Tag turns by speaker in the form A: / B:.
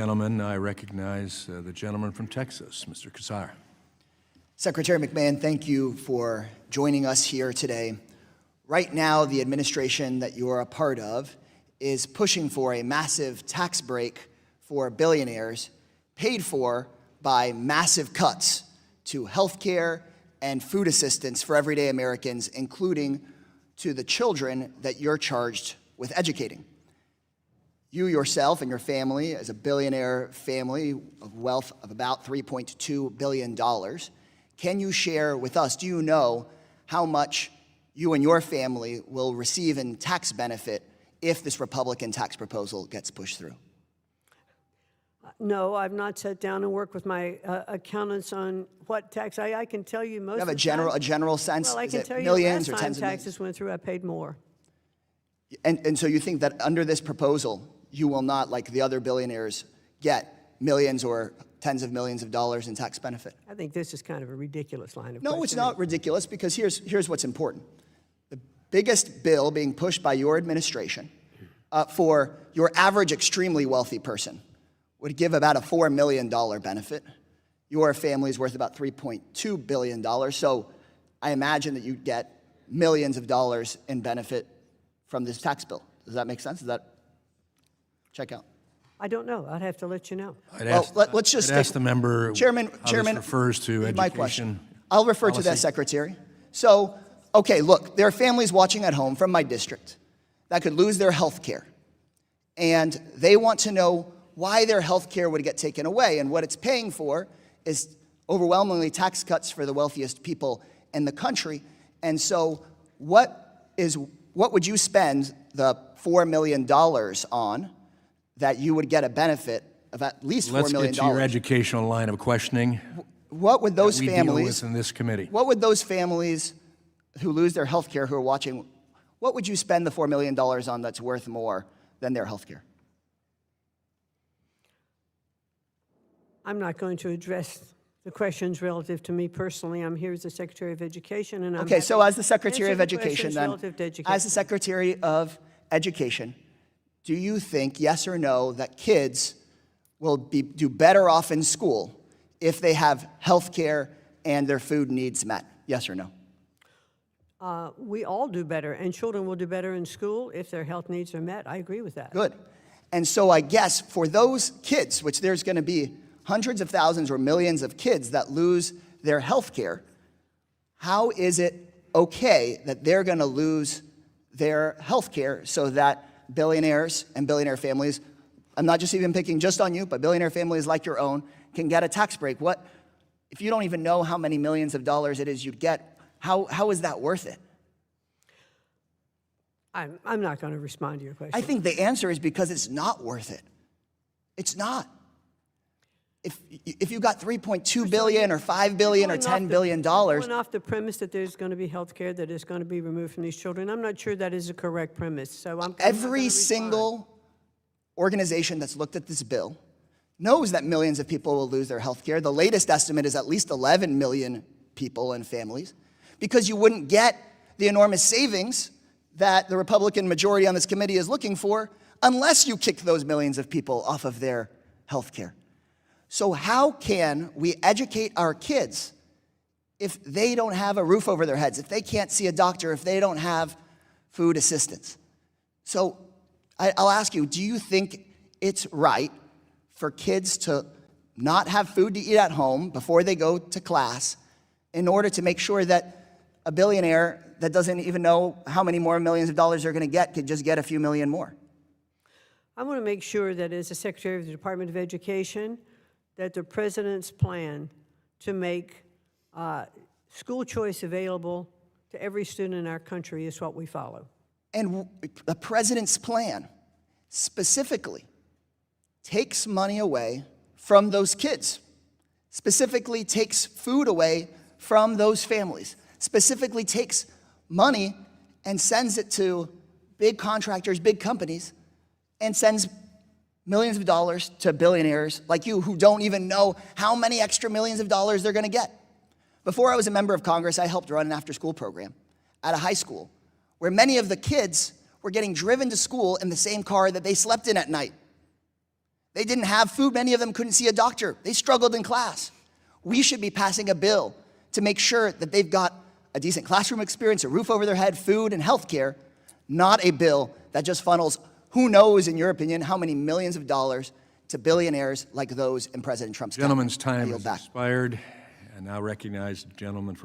A: Gentlemen, I recognize the gentleman from Texas, Mr. Casar.
B: Secretary McMahon, thank you for joining us here today. Right now, the administration that you're a part of is pushing for a massive tax break for billionaires, paid for by massive cuts to health care and food assistance for everyday Americans, including to the children that you're charged with educating. You yourself and your family, as a billionaire family of wealth of about $3.2 billion, can you share with us, do you know how much you and your family will receive in tax benefit if this Republican tax proposal gets pushed through?
C: No, I've not sat down and worked with my accountants on what tax. I can tell you most.
B: You have
C: a
B: general sense?
C: Well, I
B: Is
C: can
B: it
C: tell you
B: millions
C: last
B: or
C: time
B: tens of millions?
C: taxes went through, I paid more.
B: And so you think that under this proposal, you will not, like the other billionaires, get millions or tens of millions of dollars in tax benefit?
C: I think this is kind of a ridiculous line of
B: No,
C: questioning.
B: it's not ridiculous, because here's what's important. The biggest bill being pushed by your administration for your average extremely wealthy person would give about a $4 million benefit. Your family's worth about $3.2 billion, so I imagine that you'd get millions of dollars in benefit from this tax bill. Does that make sense? Does that check out?
C: I don't know. I'd have to let you know.
B: Let's just
A: ask the member
B: Chairman,
A: how this refers to education.
B: my question. I'll refer to that,
A: policy.
B: Secretary. So, okay, look, there are families watching at home from my district that could lose their health care. And they want to know why their health care would get taken away. And what it's paying for is overwhelmingly tax cuts for the wealthiest people in the country. And so what would you spend the $4 million on that you would get a benefit of at least $4 million?
A: Let's get to your educational line of questioning.
B: What would those
A: that we
B: families
A: deal with in this committee?
B: What would those families who lose their health care, who are watching, what would you spend the $4 million on that's worth more than their health care?
C: I'm not going to address the questions relative to me personally. I'm here as the Secretary of Education, and I'm
B: Okay, so as the Secretary of
C: answer the
B: Education,
C: questions
B: then,
C: relative to education.
B: as the Secretary of Education, do you think, yes or no, that kids will do better off in school if they have health care and their food needs met? Yes or no?
C: We all do better, and children will do better in school if their health needs are met. I agree with that.
B: Good. And so I guess for those kids, which there's going to be hundreds of thousands or millions of kids that lose their health care, how is it okay that they're going to lose their health care so that billionaires and billionaire families, I'm not just even picking just on you, but billionaire families like your own, can get a tax break? What, if you don't even know how many millions of dollars it is you'd get, how is that worth it?
C: I'm not going to respond to your question.
B: I think the answer is because it's not worth it. It's not. If you got $3.2 billion or $5 billion or $10 billion,
C: going off the premise that there's going to be health care that is going to be removed from these children, I'm not sure that is a correct premise. So
B: every single organization that's looked at this bill knows that millions of people will lose their health care. The latest estimate is at least 11 million people and families, because you wouldn't get the enormous savings that the Republican majority on this committee is looking for unless you kick those millions of people off of their health care. So how can we educate our kids if they don't have a roof over their heads, if they can't see a doctor, if they don't have food assistance? So I'll ask you, do you think it's right for kids to not have food to eat at home before they go to class in order to make sure that a billionaire that doesn't even know how many more millions of dollars they're going to get could just get a few million more?
C: I want to make sure that as the Secretary of the Department of Education, that the President's plan to make school choice available to every student in our country is what we follow.
B: And the President's plan specifically takes money away from those kids, specifically takes food away from those families, specifically takes money and sends it to big contractors, big companies, and sends millions of dollars to billionaires like you who don't even know how many extra millions of dollars they're going to get. Before I was a member of Congress, I helped run an after-school program at a high school where many of the kids were getting driven to school in the same car that they slept in at night. They didn't have food. Many of them couldn't see a doctor. They struggled in class. We should be passing a bill to make sure that they've got a decent classroom experience, a roof over their head, food, and health care, not a bill that just funnels, who knows, in your opinion, how many millions of dollars to billionaires like those in President Trump's cabinet.
A: Gentleman's time
B: I yield
A: has
B: back.
A: expired. I now recognize the gentleman from